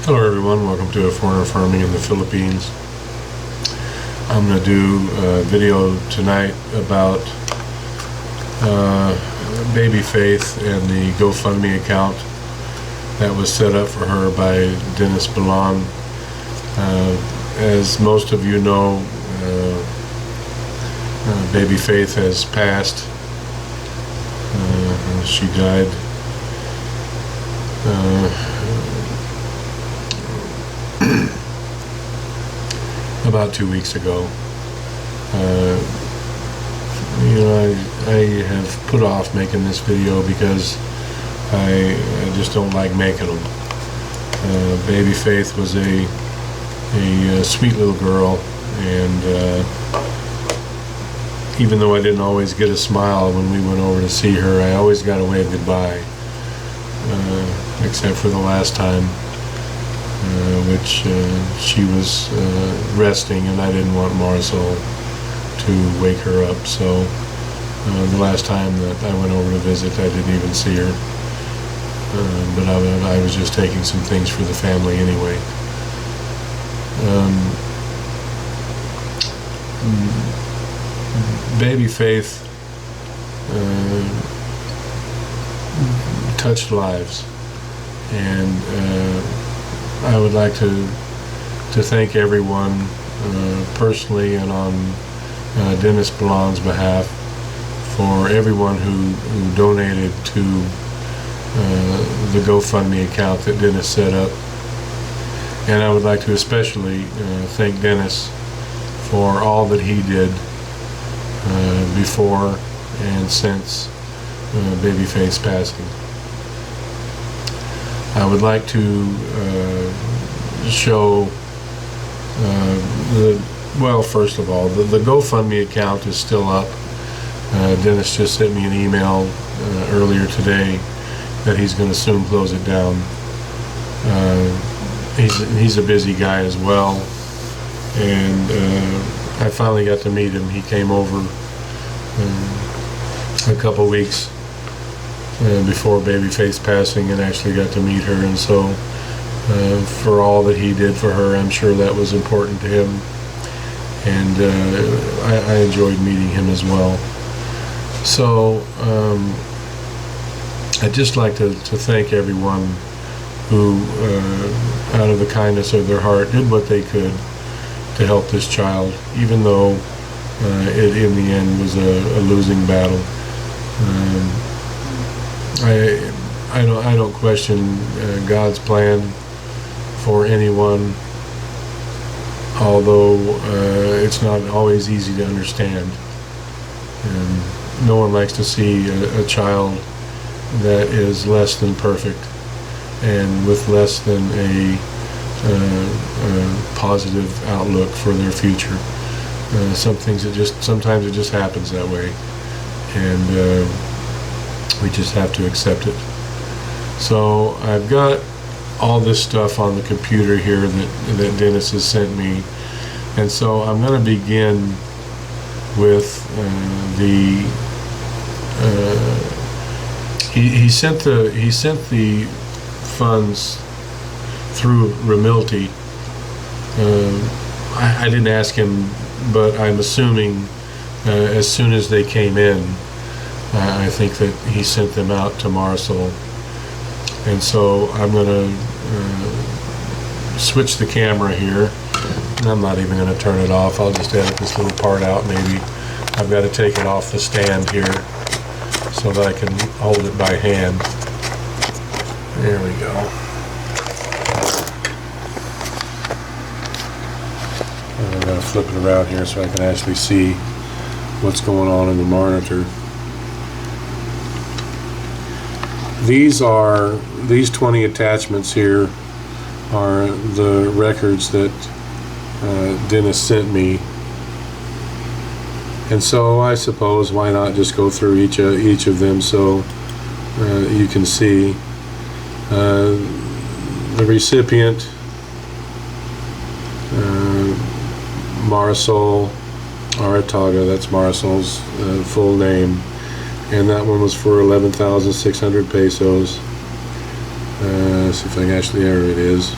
Hello everyone, welcome to Foreigner Farming in the Philippines. I'm going to do a video tonight about baby Faith and the GoFundMe account that was set up for her by Dennis Balan. As most of you know, baby Faith has passed. She died about 2 weeks ago. I have put off making this video because I just don't like making them. Baby Faith was a sweet little girl, and even though I didn't always get a smile when we went over to see her, I always got a wave goodbye, except for the last time, which she was resting, and I didn't want Marisol to wake her up. So the last time that I went over to visit, I didn't even see her, but I was just taking some things for the family anyway. Baby Faith touched lives, and I would like to thank everyone personally and on Dennis Balan's behalf for everyone who donated to the GoFundMe account that Dennis set up. And I would like to especially thank Dennis for all that he did before and since baby Faith's passing. I would like to show first of all, the GoFundMe account is still up. Dennis just sent me an email earlier today that he's going to soon close it down. He's a busy guy as well, and I finally got to meet him. He came over a couple weeks before baby Faith's passing and actually got to meet her, and so for all that he did for her, I'm sure that was important to him, and I enjoyed meeting him as well. So I'd just like to thank everyone who, out of the kindness of their heart, did what they could to help this child, even though it in the end was a losing battle. I don't question God's plan for anyone, although it's not always easy to understand. No one likes to see a child that is less than perfect and with less than a positive outlook for their future. Sometimes it just happens that way, and we just have to accept it. So I've got all this stuff on the computer here that Dennis has sent me, and so I'm going to begin with he sent the funds through Remilty. I didn't ask him, but I'm assuming as soon as they came in, I think that he sent them out to Marisol. And so I'm going to switch the camera here. And I'm not even going to turn it off. I'll just edit this little part out maybe. I've got to take it off the stand here so that I can hold it by hand. There we go. I'm going to flip it around here so I can actually see what's going on in the monitor. These 20 attachments here are the records that Dennis sent me, and so I suppose why not just go through each of them so you can see the recipient, Marisol Arataga. That's Marisol's full name. And that one was for 11,600 pesos. See if I can actually, there it is.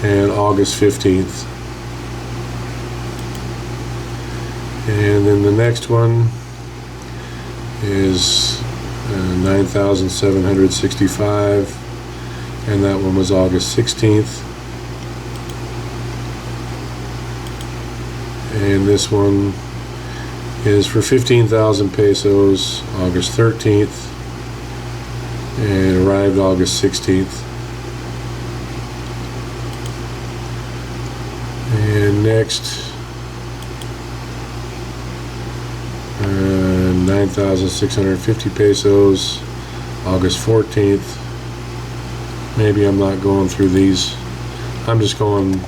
and August 15th. And then the next one is 9,765, and that one was August 16th. And this one is for 15,000 pesos, August 13th, and arrived August 16th. And next, 9,650 pesos, August 14th. Maybe I'm not going through these. I'm just going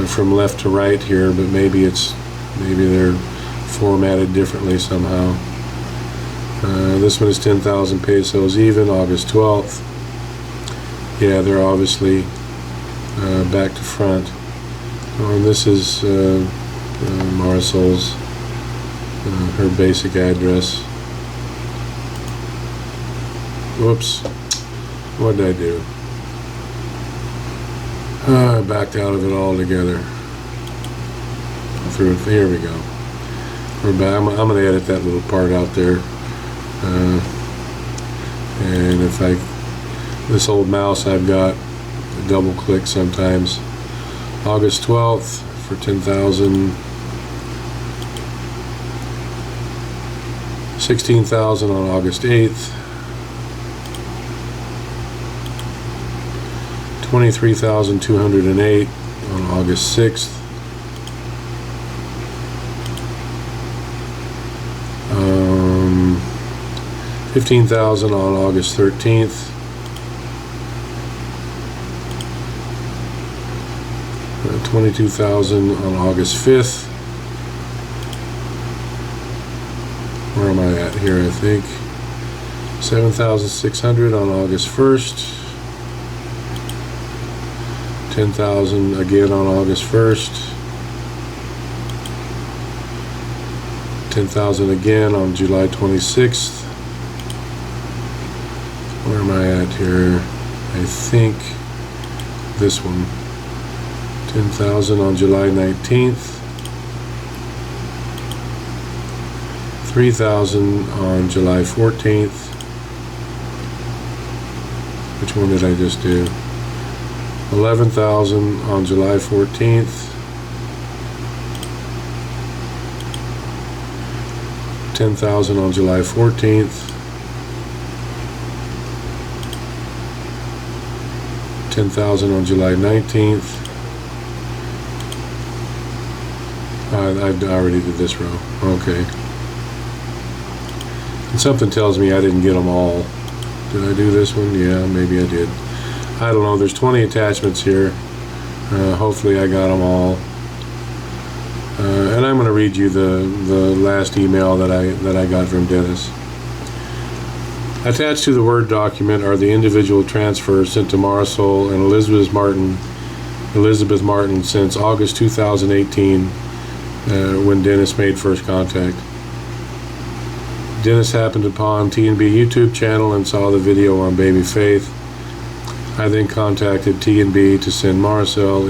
from left to right here, but maybe they're formatted differently somehow. This one is 10,000 pesos even, August 12th. Yeah, they're obviously back to front. And this is Marisol's, her basic address. Whoops, what did I do? I backed out of it altogether. Here we go. We're back. I'm going to edit that little part out there. And if this old mouse I've got, double click sometimes. August 12th for 10,000. 16,000 on August 8th. 23,208 on August 6th. 15,000 on August 13th. 22,000 on August 5th. Where am I at here? I think 7,600 on August 1st. 10,000 again on August 1st. 10,000 again on July 26th. Where am I at here? I think this one. 10,000 on July 19th. 3,000 on July 14th. Which one did I just do? 11,000 on July 14th. 10,000 on July 14th. 10,000 on July 19th. I already did this row. Okay. And something tells me I didn't get them all. Did I do this one? Yeah, maybe I did. I don't know. There's 20 attachments here. Hopefully I got them all. And I'm going to read you the last email that I got from Dennis. Attached to the Word document are the individual transfers sent to Marisol and Elizabeth Martin since August 2018, when Dennis made first contact. Dennis happened upon T&B YouTube channel and saw the video on Baby Faith. I then contacted T&B to send to Marisol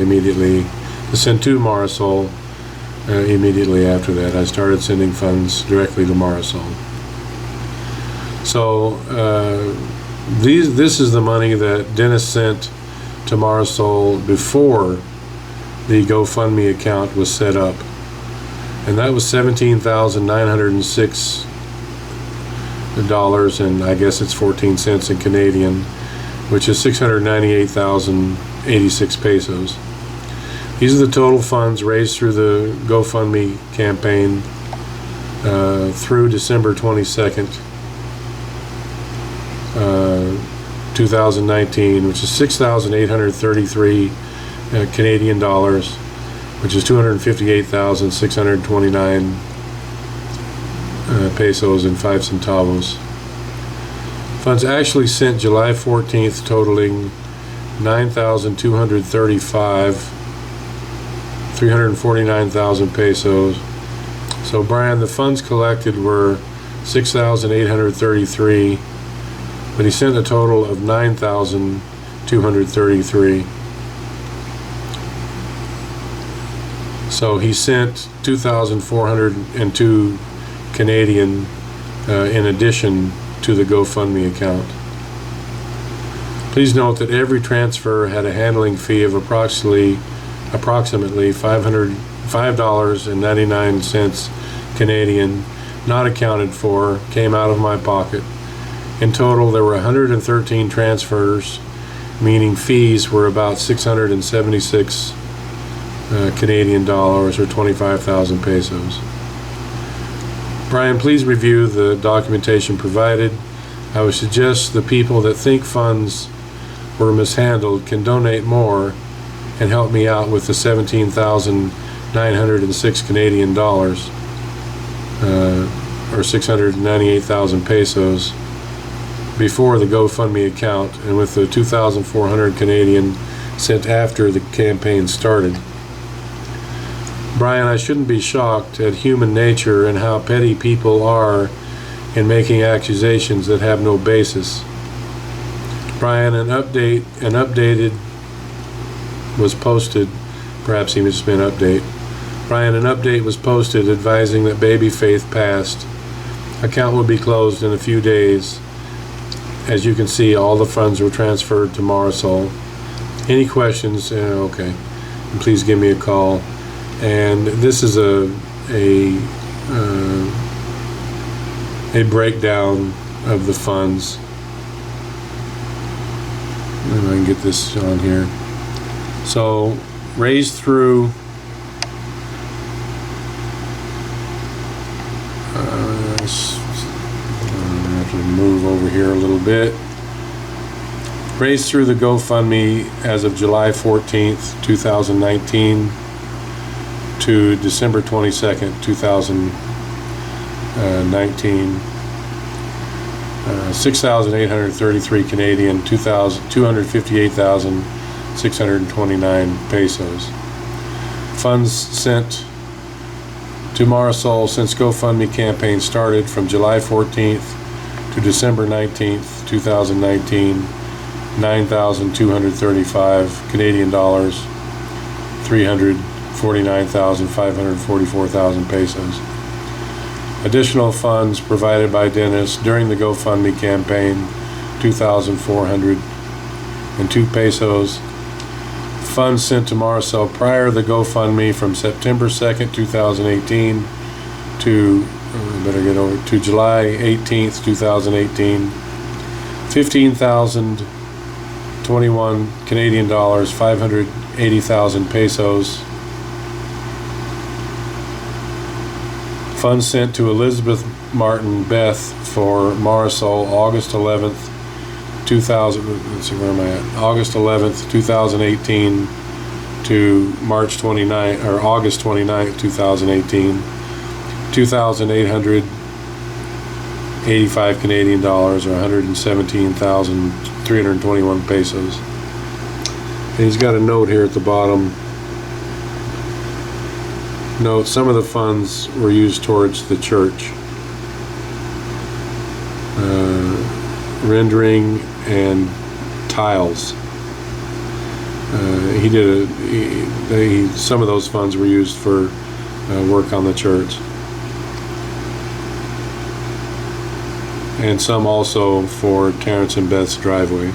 immediately after that. I started sending funds directly to Marisol. So this is the money that Dennis sent to Marisol before the GoFundMe account was set up, and that was $17,906, and I guess it's 14 cents in Canadian, which is 698,086 pesos. These are the total funds raised through the GoFundMe campaign through December 22nd, 2019, which is 6,833 Canadian dollars, which is 258,629 pesos and 5 centavos. Funds actually sent July 14th totaling 349,000 pesos. So Brian, the funds collected were 6,833, but he sent a total of 9,233. So he sent 2,402 Canadian in addition to the GoFundMe account. Please note that every transfer had a handling fee of approximately $5.99 Canadian, not accounted for, came out of my pocket. In total, there were 113 transfers, meaning fees were about 676 Canadian dollars, or 25,000 pesos. Brian, please review the documentation provided. I would suggest the people that think funds were mishandled can donate more and help me out with the 17,906 Canadian dollars, or 698,000 pesos, before the GoFundMe account, and with the 2,400 Canadian sent after the campaign started. Brian, I shouldn't be shocked at human nature and how petty people are in making accusations that have no basis. Brian, an updated was posted, perhaps he must have been update. Brian, an update was posted advising that Baby Faith passed. Account will be closed in a few days. As you can see, all the funds were transferred to Marisol. Any questions? Okay. And please give me a call. And this is a breakdown of the funds. If I can get this on here. So, raised through I have to move over here a little bit. Raised through the GoFundMe as of July 14th, 2019 to December 22nd, 2019. 6,833 Canadian, 258,629 pesos. Funds sent to Marisol since GoFundMe campaign started from July 14th to December 19th, 2019, 9,235 Canadian dollars, 349,544 pesos. Additional funds provided by Dennis during the GoFundMe campaign, 2,402 pesos. Funds sent to Marisol prior to the GoFundMe from September 2nd, 2018 to July 18th, 2018, 15,021 Canadian dollars, 580,000 pesos. Funds sent to Elizabeth Martin Beth for Marisol August 11th, 2018 to August 29th, 2018, 2,885 Canadian dollars, or 117,321 pesos. And he's got a note here at the bottom. Note, some of the funds were used towards the church. Rendering and tiles. Some of those funds were used for work on the church. And some also for Terrence and Beth's driveway.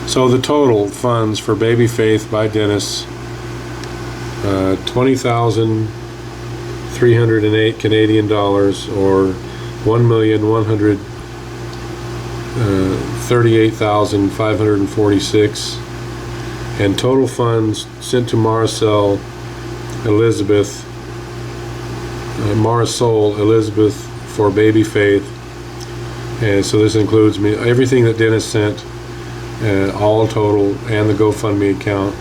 So the total funds for Baby Faith by Dennis, 20,308 Canadian dollars, or 1,138,546, and total funds sent to Marisol Elizabeth for Baby Faith. And so this includes everything that Dennis sent, all total, and the GoFundMe account.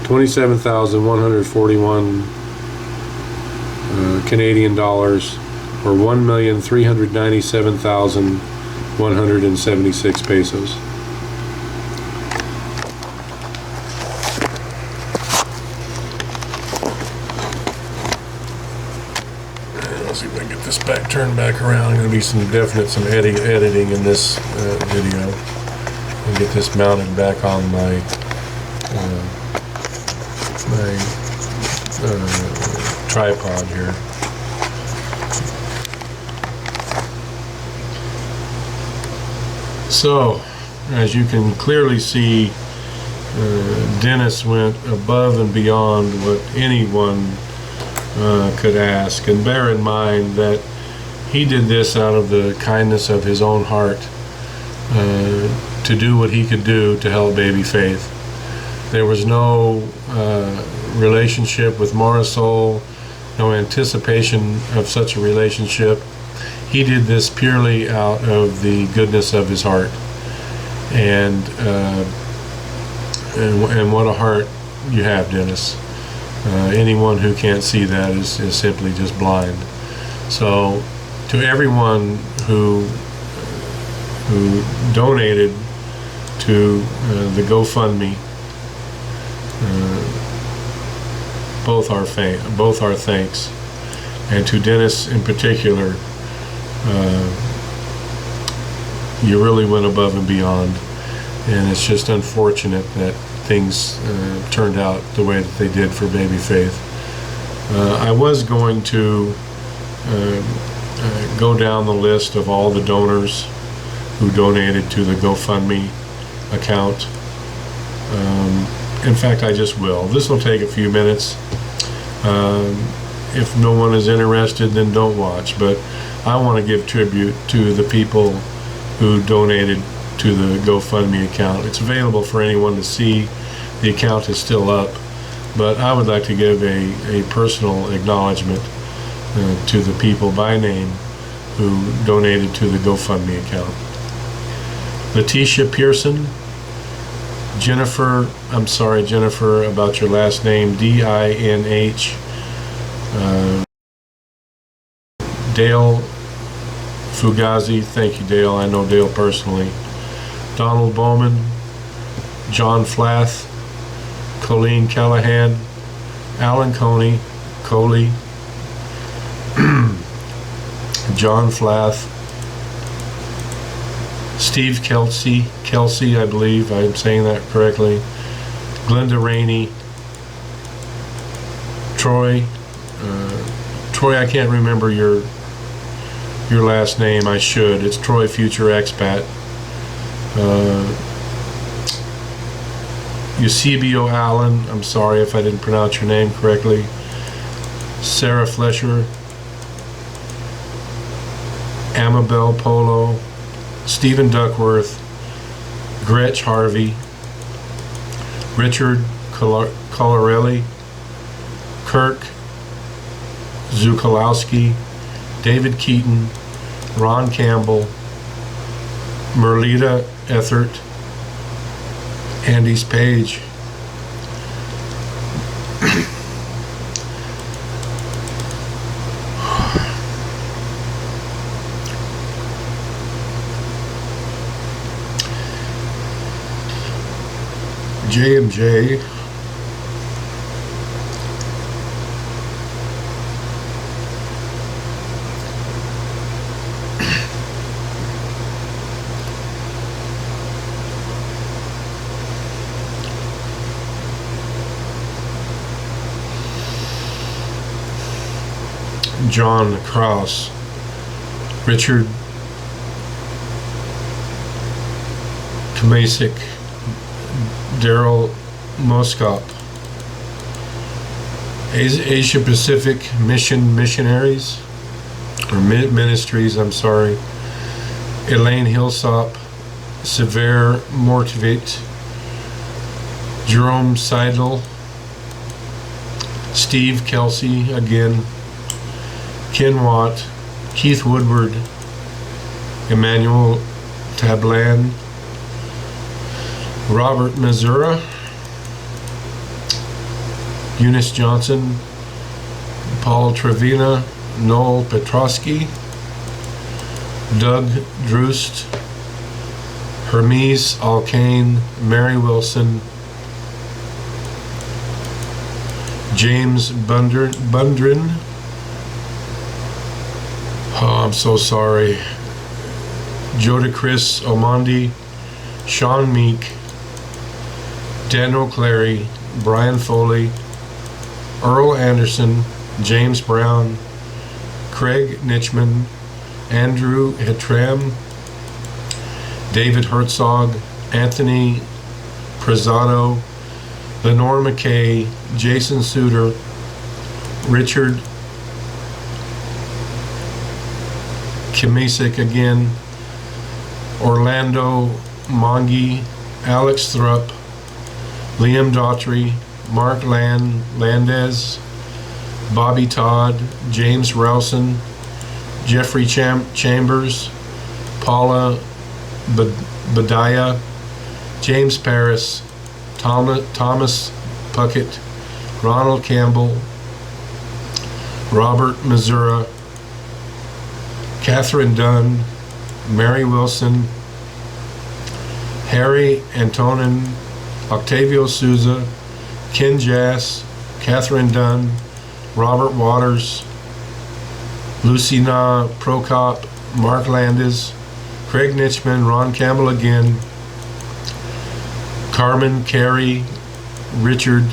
27,141 Canadian dollars, or 1,397,176 pesos. Let's see if I can get this turned back around. Going to be some editing in this video, and get this mounted back on my tripod here. So, as you can clearly see, Dennis went above and beyond what anyone could ask. And bear in mind that he did this out of the kindness of his own heart, to do what he could do to help baby Faith. There was no relationship with Marisol, no anticipation of such a relationship. He did this purely out of the goodness of his heart. And what a heart you have, Dennis. Anyone who can't see that is simply just blind. So to everyone who donated to the GoFundMe, both our thanks, and to Dennis in particular, you really went above and beyond, and it's just unfortunate that things turned out the way that they did for baby Faith. I was going to go down the list of all the donors who donated to the GoFundMe account. In fact, I just will. This will take a few minutes. If no one is interested, then don't watch. But I want to give tribute to the people who donated to the GoFundMe account. It's available for anyone to see. The account is still up. But I would like to give a personal acknowledgement to the people by name who donated to the GoFundMe account. Letitia Pearson, Jennifer, I'm sorry Jennifer about your last name, D-I-N-H, Dale Fugazi, thank you Dale, I know Dale personally, Donald Bowman, John Flath, Colleen Callahan, Alan Coley, John Flath, Steve Kelsey, I believe I'm saying that correctly, Glenda Rainey, Troy, I can't remember your last name. I should. It's Troy Future Expat. Eusebio Allen, I'm sorry if I didn't pronounce your name correctly. Sarah Flesher, Amabel Polo, Stephen Duckworth, Gretch Harvey, Richard Colarelli, Kirk Zukolowski, David Keaton, Ron Campbell, Merlita Ethert, Andy's Page, J&J, John Cross, Richard Kamasic, Daryl Moskop, Asia Pacific Missionaries, or Ministries, I'm sorry, Elaine Hillsop, Sever Mortvit, Jerome Seidel, Steve Kelsey again, Ken Watt, Keith Woodward, Emmanuel Tablan, Robert Missoura, Eunice Johnson, Paul Trevina, Noel Petrosky, Doug Droost, Hermes Alkane, Mary Wilson, James Bundren. Oh, I'm so sorry. Jodacris Omondi, Sean Meek, Daniel Clary, Brian Foley, Earl Anderson, James Brown, Craig Nitchman, Andrew Hetram, David Herzog, Anthony Prezado, Lenore McKay, Jason Suter, Richard Kimisik again, Orlando Mongi, Alex Thrupp, Liam Daughtry, Mark Landez, Bobby Todd, James Rowson, Jeffrey Chambers, Paula Badaya, James Paris, Thomas Puckett, Ronald Campbell, Robert Missoura, Catherine Dunn, Mary Wilson, Harry Antonin, Octavio Souza, Ken Jass, Catherine Dunn, Robert Waters, Lucina Prokop, Mark Landis, Craig Nitchman, Ron Campbell again, Carmen Carey, Richard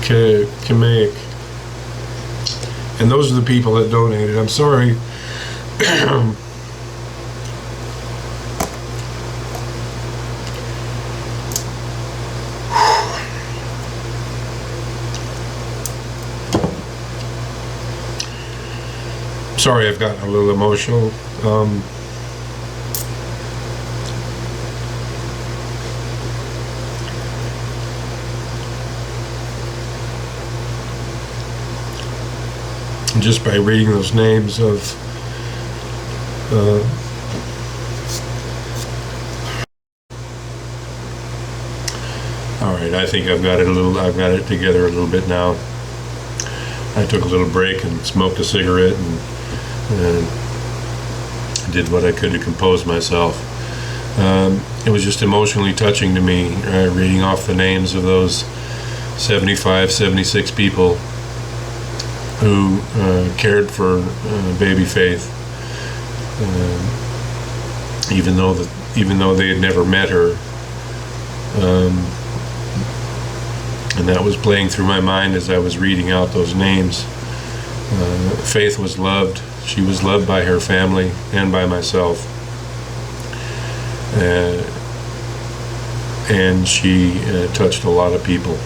Kamaic. And those are the people that donated. I'm sorry. Sorry, I've gotten a little emotional. Just by reading those names of all right, I think I've got it together a little bit now. I took a little break and smoked a cigarette and did what I could to compose myself. It was just emotionally touching to me, reading off the names of those 75, 76 people who cared for baby Faith, even though they had never met her, and that was playing through my mind as I was reading out those names. Faith was loved. She was loved by her family and by myself, and she touched a lot of people.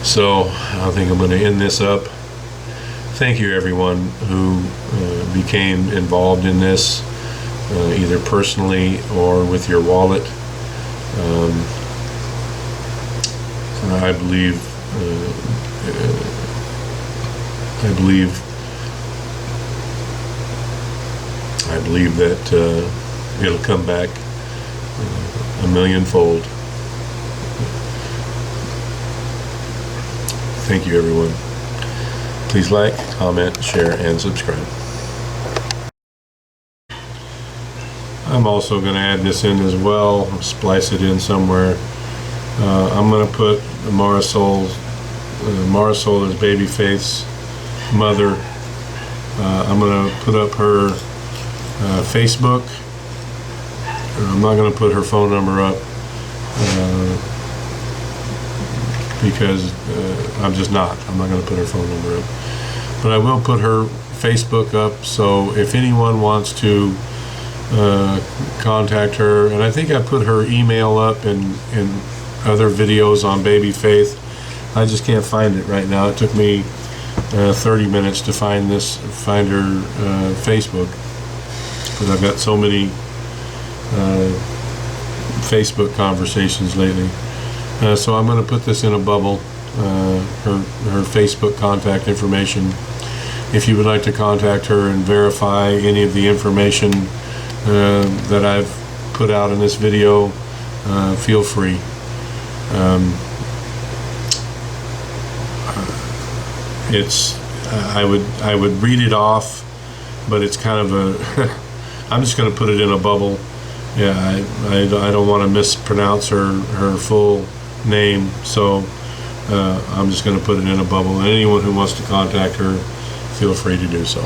So I think I'm going to end this up. Thank you everyone who became involved in this, either personally or with your wallet. I believe that it'll come back a millionfold. Thank you, everyone. Please like, comment, share, and subscribe. I'm also going to add this in as well, splice it in somewhere. I'm going to put Marisol is Baby Faith's mother. I'm going to put up her Facebook. I'm not going to put her phone number up because I'm not going to put her phone number up. But I will put her Facebook up, so if anyone wants to contact her, and I think I put her email up in other videos on Baby Faith. I just can't find it right now. It took me 30 minutes to find her Facebook, because I've got so many Facebook conversations lately. So I'm going to put this in a bubble, her Facebook contact information. If you would like to contact her and verify any of the information that I've put out in this video, feel free. I would read it off, but it's kind of a I'm just going to put it in a bubble. Yeah, I don't want to mispronounce her full name, so I'm just going to put it in a bubble, and anyone who wants to contact her, feel free to do so.